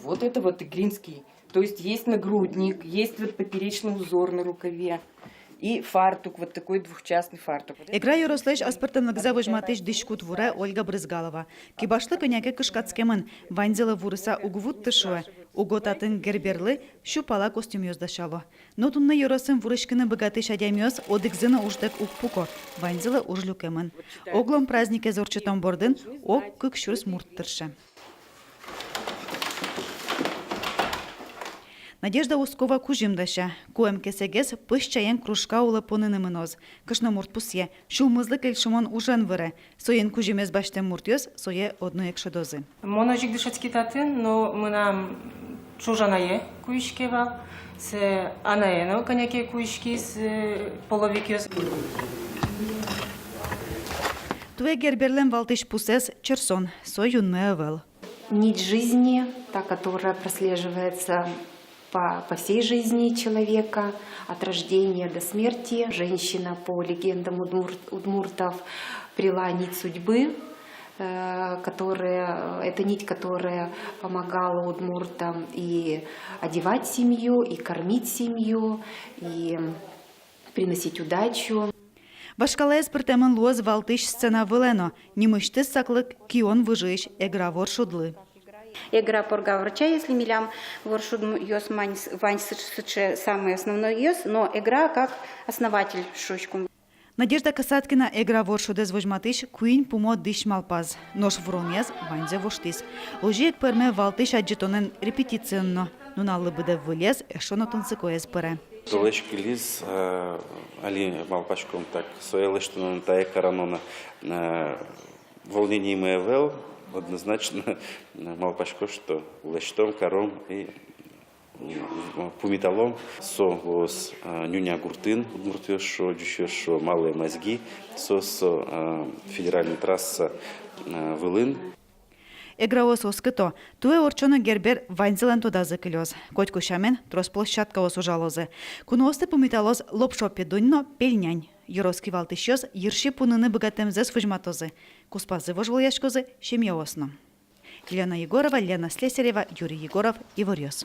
Вот это вот игринский. То есть есть нагрудник, есть вот поперечный узор на рукаве. И фартук, вот такой двухчастный фартук. Игра Ярослеш аспартанлык завожматыш дишкут вуре Ольга Брызгалова. Кибашлы коняке кышкацкемын, ванзела вурыса угвут тышуе. Уготатын герберлы щупала костюм ёздашало. Но тунны Яросым вурышкины богатыш адямёс одыкзыны уждек укпуко, ванзела ужлюкемын. Оглом празднике зорчетон бордын, ок кыкшурс мурттыршы. Надежда Ускова кужимдаша. Куэм кесегес пыш-чаен кружка улы поныны мыноз. Кышны мурт пусье. Шулмызлы кельшимон ужан выры. Соен кужимез баштен муртёз, сое одну экшедозы. Моножик дышацки татын, но мы нам чужанае куишкева, с анаено коняке куишки с половикёс. Туэ герберлен валтыш пусес черсон, союн мэвел. Нить жизни, та, которая прослеживается по всей жизни человека, от рождения до смерти. Женщина, по легендам удмуртов, прила нить судьбы, это нить, которая помогала удмуртам и одевать семью, и кормить семью, и приносить удачу. Башкалаес пыртемын луаз валтыш сцена вылено. Немыштыс саклык кион выжиш, эгра воршудлы. Игра порга врача, если милям воршудм ёс вань сыче самый основной ёс, но игра как основатель шучку. Надежда Касаткина игра воршудез вожматыш куин пумо дыш малпаз. Нож вромез ванзе воштис. Ожиек перме валтыш аджитонен репетиционно. Нуналлы быде вылез, эшонотон сыкоез пыре. Толечки лиз, али малпачком так, соелыштон тае каранона волнение мэвел, однозначно малпачко, что лештом, кором и пумиталом со лос нюня гуртын, удмуртёс, шо дющёс, шо малые мозги, со федеральная трасса Вылын. Эграос оскыто, туэ орчоно гербер ванзелен туда закылёз. Котьку шамен трос площадка осужалозы. Куноосты пумиталоз лопшопе дуньно пельнянь. Юроский валтыщёз ерши пуныны богатемзес вожматозы. Куспазы вожвояшкозы шемья осно. Елена Егорова, Лена Слесарева, Юрий Егоров, Иворёс.